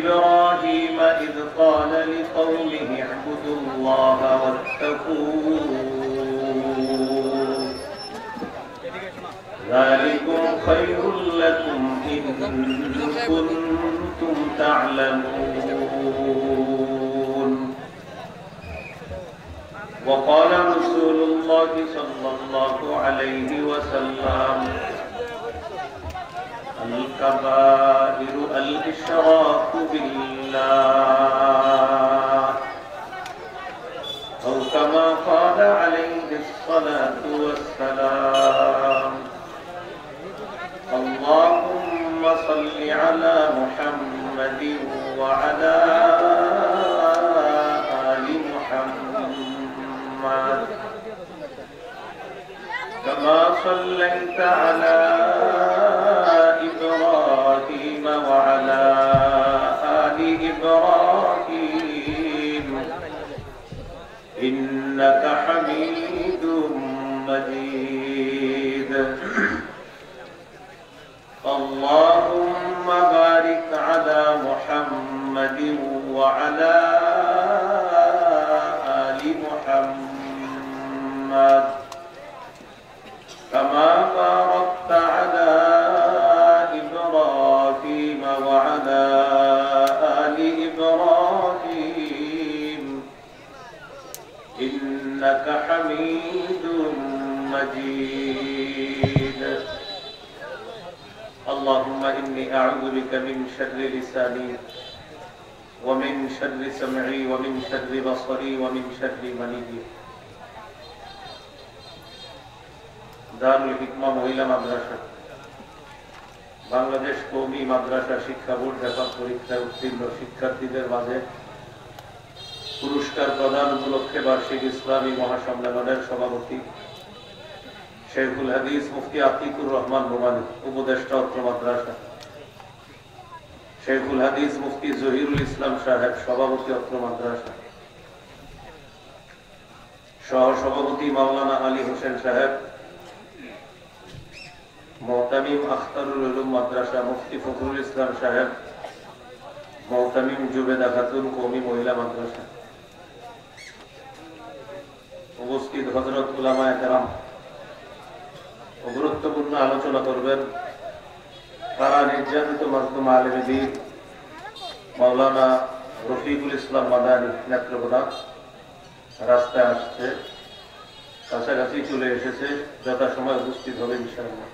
إبراهيم إذ قال لقومه اعبدوا الله واتقوه ذلكم خير لكم إن كنتم تعلمون. وقال رسول الله صلى الله عليه وسلم الكبائر الإشراك بالله أو كما قال عليه الصلاة والسلام. اللهم صل على محمد وعلى آل محمد كما صليت على إبراهيم وعلى آل إبراهيم إنك حميد مجيد. اللهم بارك على محمد وعلى آل محمد كما باركت على إبراهيم وعلى آل إبراهيم إنك حميد مجيد. اللهم إني أعوذ بك من شر لساني ومن شر سمعي ومن شر بصري ومن شر مني. দারুল হিকমা মহিলা মাদ্রাসা বাংলাদেশ কওমি মাদ্রাসা শিক্ষা বোর্ড ব্যাপক পরীক্ষায় উত্তীর্ণ শিক্ষার্থীদের মাঝে পুরস্কার প্রদান উপলক্ষে বার্ষিক ইসলামী মহাসম্মেলনের সভাপতি শেখুল হাদিস মুফতি আতিকুর রহমান নোমানী, উপদেষ্টা অত্র মাদ্রাসা শেখুল হাদিস মুফতি জহিরুল ইসলাম সাহেব, সভাপতি অত্র মাদ্রাসা, সহ সভাপতি মাওলানা আলী হোসেন সাহেব, মোহতামিম আখতারুল উলুম মাদ্রাসা মুফতি ফখরুল ইসলাম সাহেব, মোহতামিম জুবেদা খাতুন কওমি মহিলা মাদ্রাসা, উপস্থিত হযরত উলামায়ে কেরাম গুরুত্বপূর্ণ আলোচনা করবেন তারা নির্যাতিত মাসদুম আলেমে দ্বীন মাওলানা রফিকুল ইসলাম মাদানী নেত্রকোনা। রাস্তায় আসছে, কাছাকাছি চলে এসেছে, যথাসময় উপস্থিত হবে ইনশাআল্লাহ।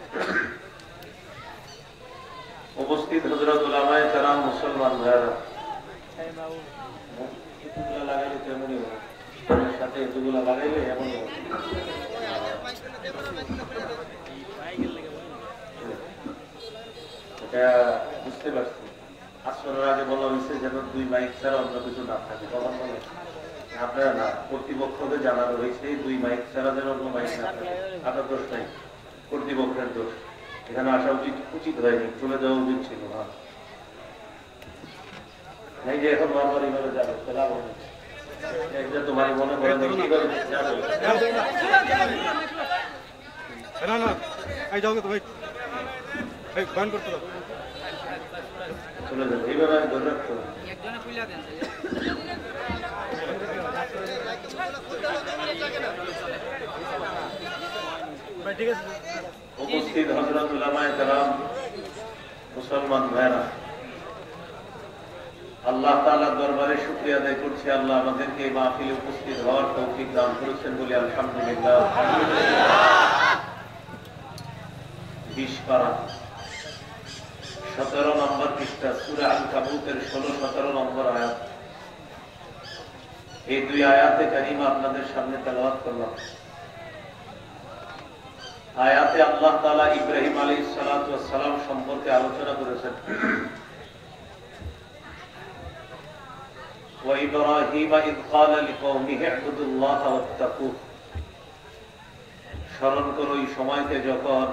উপস্থিত হযরত উলামায়ে কেরাম, মুসলমান ভাইরা, এতগুলা লাগাইলে তেমনই হবে, সাথে এতগুলা লাগাইলে এমনই হবে। এটা বুঝতে পারছি, আসরের আগে বলা হয়েছে যেন 2 মাইক ছাড়া অন্য কিছু না থাকে। কখন বলে আপনারা না, কর্তৃপক্ষকে জানানো হয়েছে 2 মাইক ছাড়া যেন অন্য মাইক না থাকে। আপনার দোষ নাই, কর্তৃপক্ষের দোষ। এখানে আসা উচিত হয়নি, চলে যাওয়া উচিত ছিল না। এই যে এখন বারবার এইভাবে যাবে, লাভ হবে। তোমার মনে করেন কি করে যাবে না না, এই যাও তো ভাই, এই বান করতে দাও, চলে যাবে। এইভাবে ধরে রাখতে হবে। একজনে খুলে দেন ভাই, ঠিক আছে। উপস্থিত হযরত উলামায়ে কেরাম, মুসলমান ভাইরা, আল্লাহ তাআলার দরবারে শুকরিয়া আদায় করছি। আল্লাহ আমাদেরকে এই মাহফিলে উপস্থিত হওয়ার তৌফিক দান করেছেন বলে আলহামদুলিল্লাহ। 20 পারা 17 নম্বর পৃষ্ঠা, সূরা আনকাবুতের 16-17 নম্বর আয়াত। এই 2 আয়াতে কারিমা আপনাদের সামনে তেলাওয়াত করলাম। আয়াতে আল্লাহ তাআলা ইব্রাহিম আলাইহিস সালাতু ওয়াস সালাম সম্পর্কে আলোচনা করেছেন। ওয়া ইব্রাহিম ইয ক্বালা লিকওমিহি ইবুদুল্লাহ ওয়াত্তাকু। স্মরণ করো এই সময়কে যখন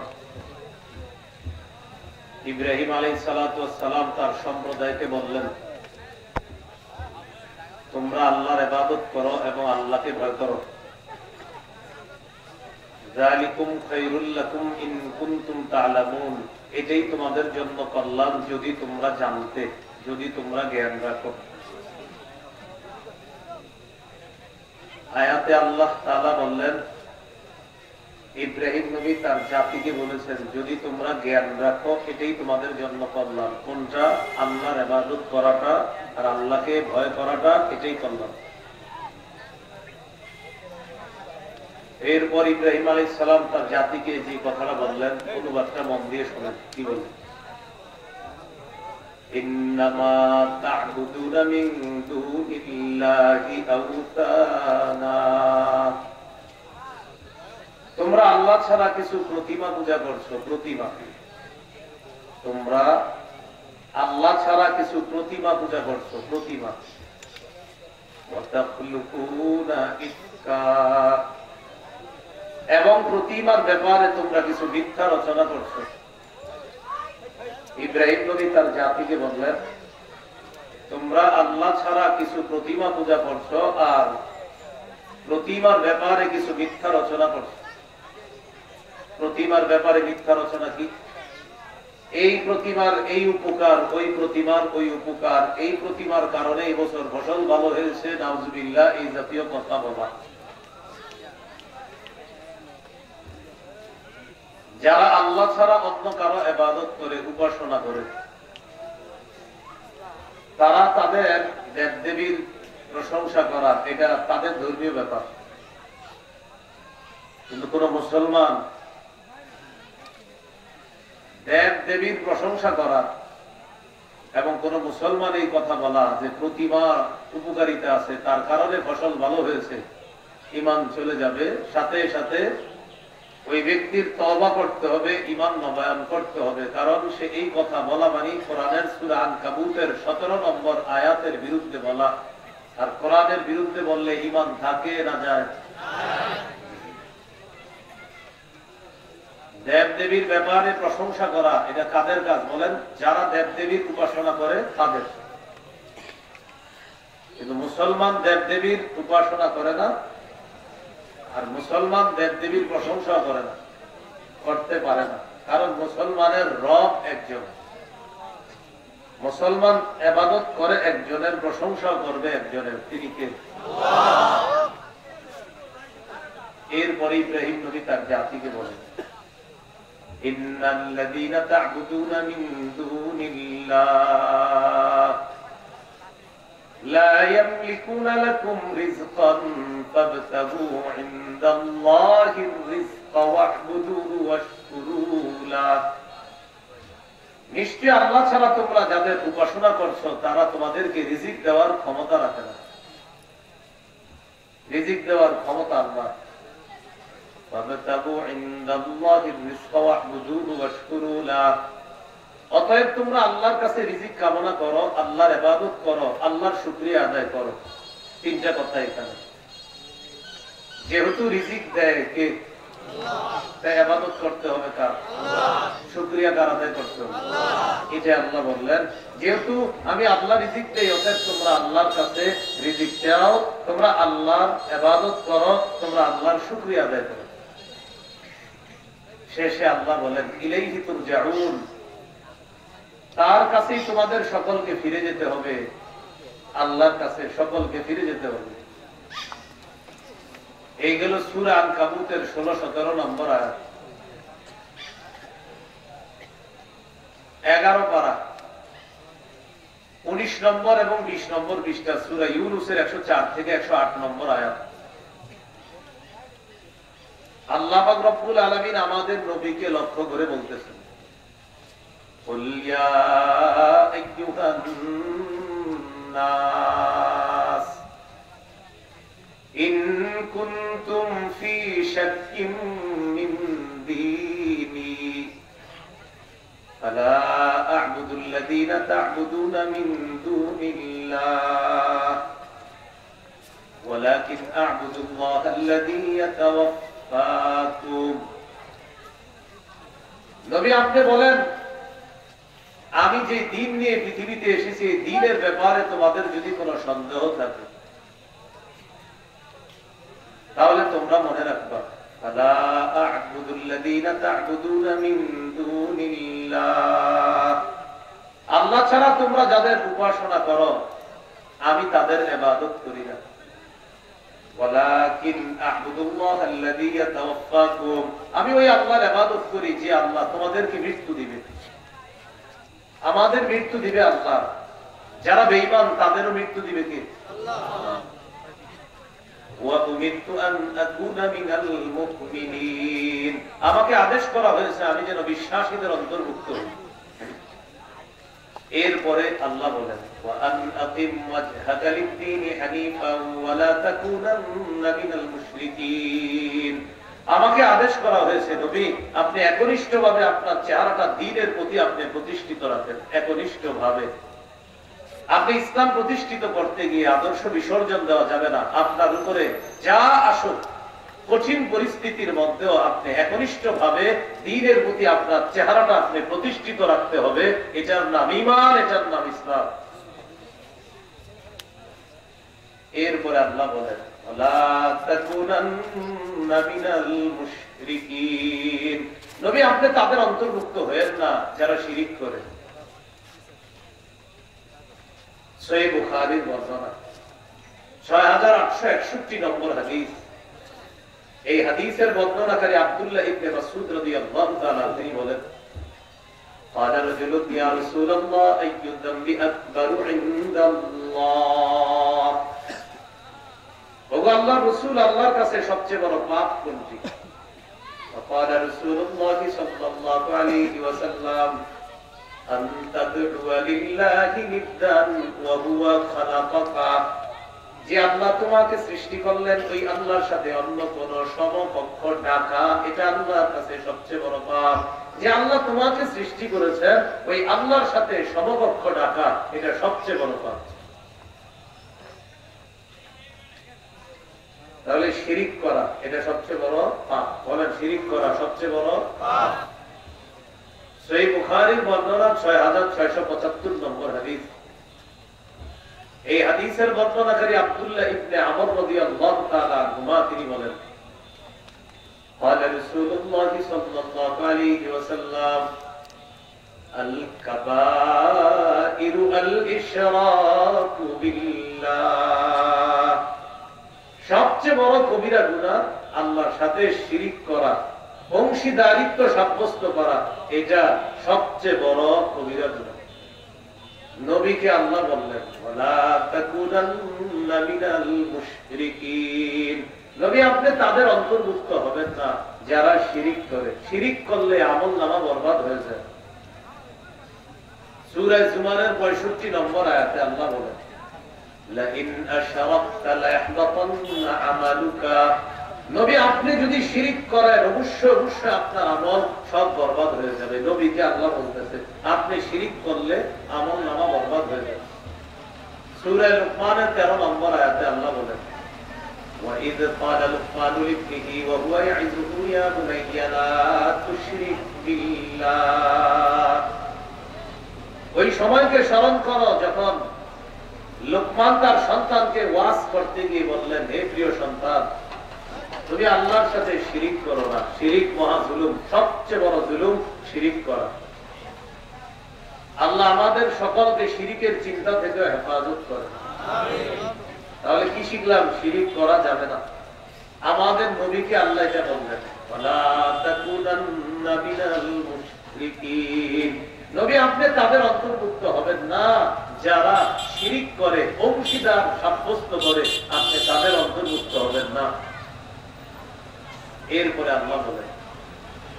ইব্রাহিম আলাইহিস সালাতু ওয়াস সালাম তার সম্প্রদায়কে বললেন, তোমরা আল্লাহর ইবাদত করো এবং আল্লাহকে ভয় করো। যালিকুম খায়রুল লাকুম ইন কুনতুম তা'লামুন। এটাই তোমাদের জন্য কল্যাণ যদি তোমরা জানতে। যদি তোমরা জ্ঞান রাখো। আয়াতে আল্লাহ তাআলা বললেন, ইব্রাহিম নবী তার জাতিকে বলেছেন, যদি তোমরা জ্ঞান রাখো এটাই তোমাদের জন্য কল্যাণ। কোনটা? আল্লাহর ইবাদত করাটা আর আল্লাহকে ভয় করাটা, এটাই কল্যাণ। এরপর ইব্রাহিম আলাইহিস সালাম তার জাতিকে যে কথাটা বললেন, অনুবাদটা মন দিয়ে শোনেন। কি বললেন? ইন্নামা তা'বুদুনা মিন দুনিল্লাহি আওতানা, তোমরা আল্লাহ ছাড়া কিছু প্রতিমা পূজা করছো। প্রতিমা, তোমরা আল্লাহ ছাড়া কিছু প্রতিমা পূজা করছো। প্রতিমা। ওয়াতাখলুকুনা ইফকা, এবং প্রতিমার ব্যাপারে তোমরা কিছু মিথ্যা রচনা করছো। ইব্রাহিম নবী তার জাতিকে বললেন, তোমরা আল্লাহ ছাড়া কিছু প্রতিমা পূজা করছো আর প্রতিমার ব্যাপারে কিছু মিথ্যা রচনা করছো। প্রতিমার ব্যাপারে মিথ্যা রচনা কি? এই প্রতিমার এই উপকার, ওই প্রতিমার ওই উপকার, এই প্রতিমার কারণে এই বছর ফসল ভালো হয়েছে, নাউজুবিল্লাহ, এই জাতীয় কথা বলা। যারা আল্লাহ ছাড়া অন্য কারো ইবাদত করে, উপাসনা করে, তারা তাদের দেবদেবীর প্রশংসা করা, এটা তাদের ধর্মীয় ব্যাপার। কিন্তু কোন মুসলমান দেবদেবীর প্রশংসা করা এবং কোন মুসলমান এই কথা বলা যে প্রতিমা উপকারিতা আছে, তার কারণে ফসল ভালো হয়েছে, ঈমান চলে যাবে। সাথে সাথে ওই ব্যক্তির তওবা করতে হবে, ঈমান নবায়ন করতে হবে। কারণ সে এই কথা বলা মানে কোরআনের সূরা আনকাবুতের 17 নম্বর আয়াতের বিরুদ্ধে বলা। আর কোরআনের বিরুদ্ধে বললে ঈমান থাকে না যায়? দেবদেবীর ব্যাপারে প্রশংসা করা, এটা কাদের কাজ বলেন? যারা দেবদেবীর উপাসনা করে তাদের। কিন্তু মুসলমান দেবদেবীর উপাসনা করে না, আর মুসলমান দেবদেবীর প্রশংসা করে না, করতে পারে না। কারণ মুসলমানের রব একজন, মুসলমান ইবাদত করে একজনের, প্রশংসা করবে একজনের। তিনি কে? আল্লাহ। এরপরে ইব্রাহিম নবী তার জাতিকে বলেন, ইন্নাল্লাযীনা তা'বুদুনা মিন দুনিল্লাহ لا يملكون لكم رزقا فابتغوا عند الله الرزق واعبدوه واشكروا له। নিশ্চয় আল্লাহ ছাড়া তোমরা যাদের উপাসনা করছো তারা তোমাদেরকে রিজিক দেওয়ার ক্ষমতা রাখে না। রিজিক দেওয়ার ক্ষমতা আল্লাহ। فابتغوا عند الله الرزق واعبدوه واشكروا له। অতএব তোমরা আল্লাহর কাছে রিজিক কামনা করো, আল্লাহর ইবাদত করো, আল্লাহর শুকরিয়া আদায় করো। তিনটা কথা এখানে। যেহেতু রিজিক দেয় কে? আল্লাহ। তাই ইবাদত করতে হবে কার? আল্লাহ। শুকরিয়া কার আদায় করতে হবে? আল্লাহ। এটা আল্লাহ বললেন, যেহেতু আমি আল্লাহ রিজিক দেই, অতএব তোমরা আল্লাহর কাছে রিজিক চাও, তোমরা আল্লাহর ইবাদত করো, তোমরা আল্লাহর শুকরিয়া আদায় করো। শেষে আল্লাহ বলেন, ইলাইহি তুরজাউন, তার কাছেই তোমাদের সকলকে ফিরে যেতে হবে। আল্লাহর কাছে সকলকে ফিরে যেতে হবে। এই গেল সূরা আনকাবুতের 16-17 নম্বর আয়াত। 11 পারা 19 নম্বর এবং 20 নম্বর পৃষ্ঠা সূরা ইউনূসের 104 থেকে 108 নম্বর আয়াত। আল্লাহ পাক রব্বুল আলামিন আমাদের নবীকে লক্ষ্য করে বলতেছেন, قل يا أيها الناس إن كنتم في شك من ديني فلا أعبد الذين تعبدون من دون الله ولكن أعبد الله الذي يتوفاكم। নবী আপনি বলেন, আমি যে দিন নিয়ে পৃথিবীতে এসেছি, দিনের ব্যাপারে তোমাদের যদি কোনো সন্দেহ থাকে তাহলে তোমরা মনে রাখবা, ফালা আ'বুদুল্লাযীনা তা'বুদুনা মিন দুনিল্লাহ, আল্লাহ ছাড়া তোমরা যাদের উপাসনা করো আমি তাদের ইবাদত করি না। ওয়ালাকিন আ'বুদুল্লাহ আল্লাযী ইয়াতাওয়াফাকুম, আমি ওই আল্লাহর ইবাদত করি যে আল্লাহ তোমাদেরকে মৃত্যু দিবে। আমাদের মৃত্যু দিবে আল্লাহ, যারা বেঈমান তাদেরও মৃত্যু দিবে কে? আল্লাহ। ওয়া উমিরতু আন আকুনা মিনাল মুমিনিন, আমাকে আদেশ করা হয়েছে আমি যেন বিশ্বাসীদের অন্তর্ভুক্ত হই। এরপরে আল্লাহ বলেন ওয়া আন আকিম ওয়াজহাকা লিদ-দীনি হানিফান ওয়া লা তাকুনান্না মিনাল মুশরিকিন, আমাকে আদেশ করা হয়েছে নবী আপনি একনিষ্ঠভাবে আপনার চেহারাটা দ্বীনের প্রতি আপনি প্রতিষ্ঠিত রাখেন। একনিষ্ঠভাবে আপনি ইসলাম প্রতিষ্ঠিত করতে গিয়ে আদর্শ বিসর্জন দেওয়া যাবে না। আপনার উপরে যা আসুক কঠিন পরিস্থিতির মধ্যেও আপনি একনিষ্ঠভাবে দ্বীনের প্রতি আপনার চেহারাটা আপনি প্রতিষ্ঠিত রাখতে হবে। এটার নাম ঈমান, এটার নাম ইসলাম। এরপরে আল্লাহ বলেন ওয়ালা তাকুনান্না মিনাল মুশরিকিন, নবী আপনি তাদের অন্তর্ভুক্ত হয়েন না যারা শিরিক করে। সহিহ বুখারীর বর্ণনা 6861 নম্বর হাদিস। এই হাদিসের বর্ণনাকারী আব্দুল্লাহ ইবনে মাসউদ রাদিয়াল্লাহু তাআলা তিনি বলেন قال رجل يا رسول الله أي الذنب أكبر عند الله, ওগো আল্লাহর রাসূল আল্লাহর কাছে সবচেয়ে বড় পাপ কোনটি? فقال رسول الله صلى الله عليه وسلم أن تدعو لله ندا وهو خلقك, যে আল্লাহ তোমাকে সৃষ্টি করলেন ওই আল্লাহর সাথে অন্য কোন সমকক্ষ ডাকা, এটা আল্লাহর কাছে সবচেয়ে বড় পাপ। যে আল্লাহ তোমাকে সৃষ্টি করেছেন ওই আল্লাহর সাথে সমকক্ষ ডাকা, এটা সবচেয়ে বড় পাপ। তাহলে শিরিক করা এটা সবচেয়ে বড় পাপ। বলেন শিরিক করা সবচেয়ে বড় পাপ। সহিহ বুখারীর বর্ণনা 6675 নম্বর হাদিস। এই হাদিসের বর্ণনাকারী আব্দুল্লাহ ইবনে আমর রাদিয়াল্লাহু তাআলা আনহুমা তিনি বলেন قال رسول الله صلى الله عليه وسلم الكبائر الاشراك بالله, সবচেয়ে বড় কবিরা গুনাহ আল্লাহর সাথে শিরিক করা, অংশীদারিত্ব সাব্যস্ত করা, এটা সবচেয়ে বড় কবিরা গুনাহ। নবীকে আল্লাহ বললেন ওয়ালা তাকুনান্না মিনাল মুশরিকিন, নবী আপনি তাদের অন্তর্ভুক্ত হবেন না যারা শিরিক করে। শিরিক করলে আমলনামা বরবাদ হয়ে যায়। সূরা জুমারের 65 নম্বর আয়াতে আল্লাহ বলেন লা ইন আশরাকতা লা ইয়াহবাতান্না আমালুকা, নবী আপনি যদি শিরিক করেন অবশ্যই আপনার আমল সব বরবাদ হয়ে যাবে। নবীকে আল্লাহ বলতেছে আপনি শিরিক করলে আমলনামা বরবাদ হয়ে যাবে। সূরা লুকমানের 13 নম্বর আয়াতে আল্লাহ বলেন وَإِذْ قَالَ لُقْمَانُ لِابْنِهِ وَهُوَ يَعِظُهُ يَا بُنَيَّ لَا تُشْرِكْ بِاللَّهِ, ওই সময়কে স্মরণ করো যখন লুকমান তার সন্তানকে ওয়াজ করতে গিয়ে বললেন হে প্রিয় সন্তান তুমি আল্লাহর সাথে শিরিক করো না। শিরিক মহা জুলুম, সবচেয়ে বড় জুলুম শিরিক করা। আল্লাহ আমাদের সকলকে শিরিকের চিন্তা থেকে হেফাজত করে। আমিন। তাহলে কি শিখলাম? শিরিক করা যাবে না। আমাদের নবীকে আল্লাহ এটা বললেন ওয়ালা তাকুনান্না মিনাল মুশরিকিন, নবী আপনি তাদের অন্তর্ভুক্ত হবেন না যারা শিরিক করে, অংশীদার সাব্যস্ত করে, আপনি তাদের অন্তর্ভুক্ত হবেন না। এরপরে আল্লাহ বলেন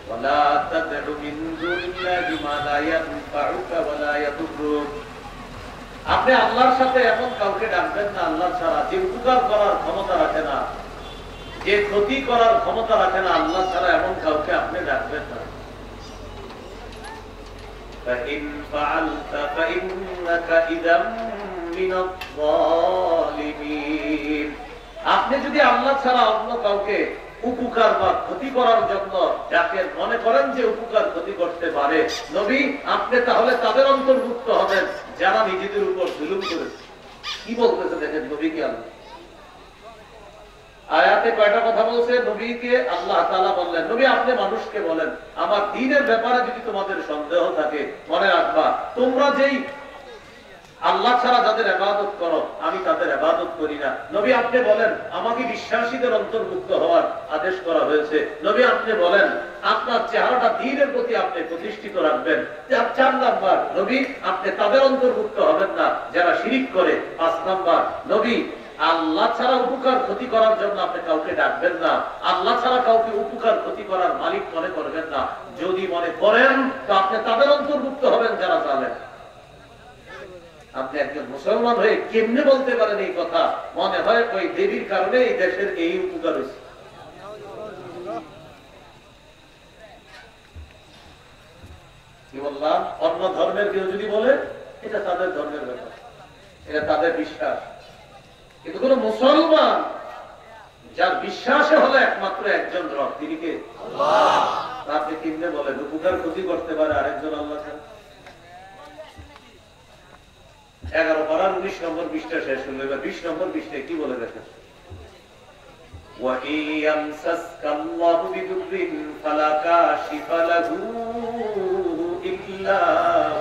ওয়ালা তাদউ মিন দুনিল্লাহি মা লা ইয়ানফাউকা ওয়া লা ইয়াদুররুক, আপনি আল্লাহর সাথে এমন কাউকে ডাকবেন না আল্লাহ ছাড়া যে উপকার করার ক্ষমতা রাখে না, যে ক্ষতি করার ক্ষমতা রাখে না, আল্লাহ ছাড়া এমন কাউকে আপনি ডাকবেন না। فَإِنْ فَعَلْتَ فَإِنَّكَ إِذًا مِنَ الظَّالِمِينَ, আপনি যদি আল্লাহ ছাড়া অন্য কাউকে উপকার বা ক্ষতি করার জন্য যাকে মনে করেন যে উপকার ক্ষতি করতে পারে, নবী আপনি তাহলে তাদের অন্তর্ভুক্ত হবেন যারা নিজেদের উপর জুলুম করেছে। কি বলতেছে দেখেন নবীকে আল্লাহ। আয়াতে কয়টা কথা বলছে? নবীকে আল্লাহ তাআলা বললেন, নবী আপনি মানুষকে বলেন আমার দ্বীনের ব্যাপারে যদি তোমাদের সন্দেহ থাকে মনে রাখবা তোমরা যেই আল্লাহ ছাড়া যাদের ইবাদত করো আমি তাদের ইবাদত করি না। নবী আপনি বলেন আমাকে বিশ্বাসীদের অন্তর্ভুক্ত হওয়ার আদেশ করা হয়েছে। নবী আপনি বলেন আপনার চেহারাটা দ্বীনের প্রতি আপনি প্রতিষ্ঠিত রাখবেন। 4 নাম্বার নবী আপনি তাদের অন্তর্ভুক্ত হবেন না যারা শিরিক করে। 5 নাম্বার নবী আল্লাহ ছাড়া উপকার ক্ষতি করার জন্য আপনি কাউকে ডাকবেন না। আল্লাহ ছাড়া কাউকে উপকার ক্ষতি করার মালিক মনে করবেন না। যদি মনে করেন তো আপনি তাদের অন্তর্ভুক্ত হবেন যারা জানেন। আপনি একজন মুসলমান হয়ে কেমনে বলতে পারেন এই কথা? মনে হয় ওই দেবীর কারণে এই দেশের এই উপকার হয়েছে। কি বললাম? অন্য ধর্মের কেউ যদি বলে এটা তাদের ধর্মের ব্যাপার, এটা তাদের বিশ্বাস। কিন্তু কোন মুসলমান যার বিশ্বাসে হলো একমাত্র একজন রব, তিনি কে? আল্লাহ। আপনি কেমনে বলেন উপকার ক্ষতি করতে পারে আরেকজন আল্লাহ ছাড়া? 11 পারার 19 নম্বর পৃষ্ঠা শেষ হলো। এবার 20 নম্বর পৃষ্ঠায় কি বলে দেখেন? وَإِن يَمْسَسْكَ اللَّهُ بِضُرٍّ فَلَا كَاشِفَ لَهُ إِلَّا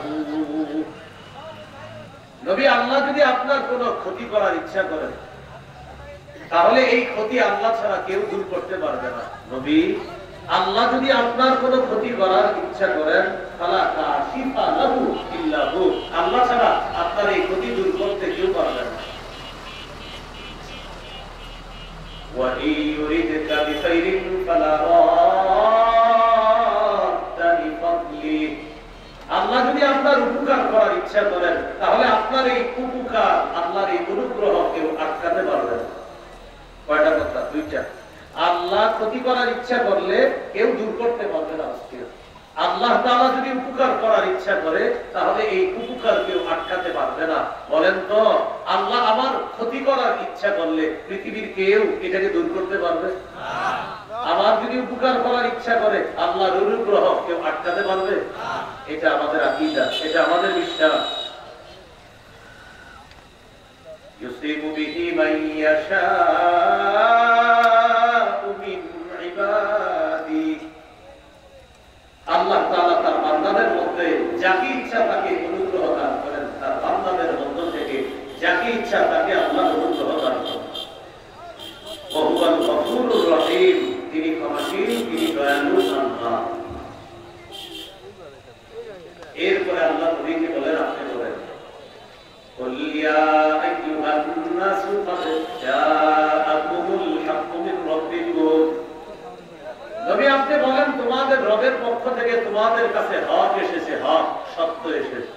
هُوَ। নবী আল্লাহ যদি আপনার কোনো ক্ষতি করার ইচ্ছা করেন তাহলে এই ক্ষতি আল্লাহ ছাড়া কেউ দূর করতে পারবে না। নবী আল্লাহ যদি আপনার কোনো ক্ষতি করার ইচ্ছা করেন ফালা কাশিফা লাহু ইল্লা হু, আল্লাহ ছাড়া আপনার এই ক্ষতি দূর করতে কেউ পারবে না। ওয়া ইউরিদকা বিখাইরিন ফালা রাদ্দা লিফাদলি, আল্লাহ যদি আপনার উপকার করার ইচ্ছা করেন তাহলে আপনার এই উপকার আল্লাহর এই অনুগ্রহ কেউ আটকাতে পারবে না। কয়টা কথা? 2টা। আল্লাহ ক্ষতি করার ইচ্ছা করলে কেউ দূর করতে পারবে না। আল্লাহ তাআলা যদি উপকার করার ইচ্ছা করে তাহলে এই উপকার কেউ আটকাতে পারবে না। বলেন তো আল্লাহ আমার ক্ষতি করার ইচ্ছা করলে পৃথিবীর কেউ এটাকে দূর করতে পারবে? আমার যদি উপকার করার ইচ্ছা করে আল্লাহর অনুগ্রহ কেউ আটকাতে পারবে? এটা আমাদের আকীদা, এটা আমাদের বিশ্বাস। ইউসিবু বিহি মান ইয়াশাউ মিন ইবাদি, আল্লাহ তাআলা তার বান্দাদের মধ্যে যাকে ইচ্ছা তাকে অনুগ্রহ দান করেন। তার বান্দাদের মধ্য থেকে যাকে ইচ্ছা তাকে আল্লাহ অনুগ্রহ দান করেন। ওয়া হুয়াল গফুরুর রহিম, তিনি ক্ষমাশীল, তিনি দয়ালু আল্লাহ। এরপরে আল্লাহ নবীকে বলেন আপনি বলেন কুল ইয়া আইয়ুহান নাসু ক্বাদ জাআকুমুল হাক্কু মির রাব্বিকুম, নবী আপনি বলেন তোমাদের রবের পক্ষ থেকে তোমাদের কাছে হক এসেছে, হক সত্য এসেছে।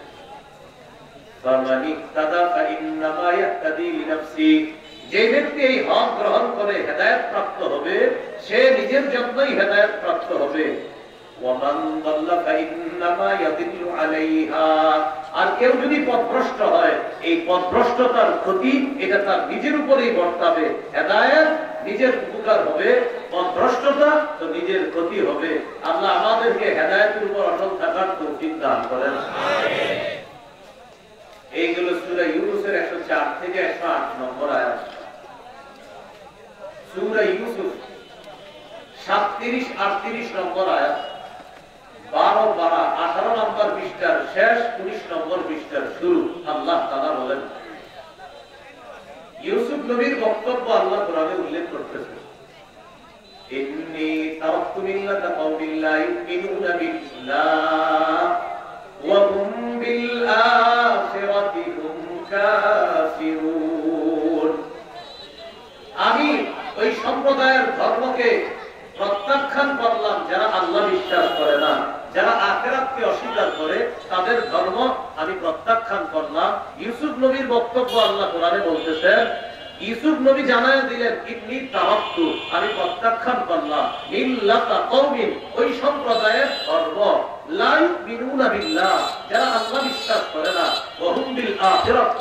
ফামানি তাদা ফাইন্নামা ইয়াহতাদি লিনাফসি, যে ব্যক্তি এই হক গ্রহণ করে হেদায়েত প্রাপ্ত হবে সে নিজের জন্যই হেদায়েত প্রাপ্ত হবে। ওয়ামান দাল্লা ফাইন্নামা ইয়াদিল্লু আলাইহা, আর কেউ যদি পথভ্রষ্ট হয় এই পথভ্রষ্টতার ক্ষতি এটা তার নিজের উপরেই বর্তাবে। হেদায়েত নিজের উপকার হবে, পথভ্রষ্টতা তো নিজের ক্ষতি হবে। আল্লাহ আমাদেরকে হেদায়েতের উপর অটল থাকার তৌফিক দান করেন। আমিন। এইগুলো সূরা ইউনূসের 104 থেকে 108 নম্বর আয়াত। সূরা ইউসুফ 37 38 নম্বর আয়াত, 12 12 18 নম্বর পৃষ্ঠার শেষ, 19 নম্বর পৃষ্ঠার শুরু। আল্লাহ তাআলা বলেন, ইউসুফ নবীর বক্তব্য আল্লাহ কোরআনে উল্লেখ করতেছেন, ইন্নী তারাকতু মিল্লাতা কওমিন লা ইউমিনুনা বিল্লাহ ওয়া হুম বিল আখিরাতি হুম কাফিরুন, আমি ওই সম্প্রদায়ের ধর্মকে প্রত্যাখ্যান করলাম যারা আল্লাহ বিশ্বাস করে না, যারা আখিরাতকে অস্বীকার করে তাদের ধর্ম আমি প্রত্যাখ্যান করলাম। ইউসুফ নবীর বক্তব্য আল্লাহ কোরআনে বলতেছেন, ইউসুফ নবী জানায় দিলেন ইন্নী তারাকতু, আমি প্রত্যাখ্যান করলাম মিল্লাতা কওমিন, ওই সম্প্রদায়ের ধর্ম লা ইউমিনুনা বিল্লাহ, যারা আল্লাহ বিশ্বাস করে না, ওয়া হুম বিল আখিরাত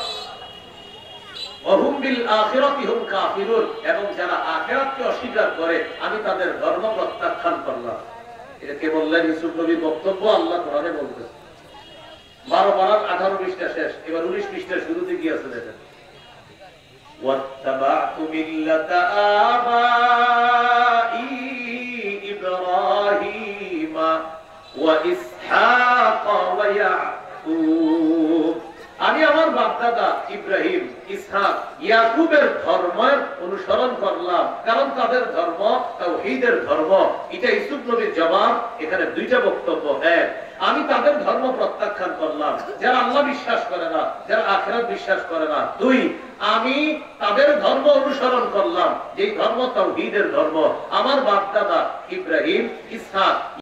ওয়া হুম বিল আখিরাতি হুম কাফিরুন, এবং যারা আখিরাতকে অস্বীকার করে আমি তাদের ধর্ম প্রত্যাখ্যান করলাম। এটা কে বললেন? ইউসুফ নবীর বক্তব্য আল্লাহ কোরআনে বলতেছে। 12 12 18 পৃষ্ঠা শেষ, এবার 19 পৃষ্ঠার শুরুতে কি আছে দেখেন, واتبعت ملة آبائي إبراهيم وإسحاق ويعقوب। আমি আমার বাপ-দাদা ইব্রাহিম, ইসহাক, ইয়াকুবের ধর্মের অনুসরণ করলাম, কারণ তাদের ধর্ম তাওহীদের ধর্ম। এটা ইউসুফ নবীর জবাব। এখানে দুইটা বক্তব্য। এক, আমি তাদের ধর্ম প্রত্যাখ্যান করলাম, যারা আল্লাহ বিশ্বাস করে না, যারা আখিরাত বিশ্বাস করে না। দুই, আমি তাদের ধর্ম অনুসরণ করলাম, যে ধর্ম তাওহীদের ধর্ম। আমার বাপ-দাদা ইব্রাহিম, ইসহাক,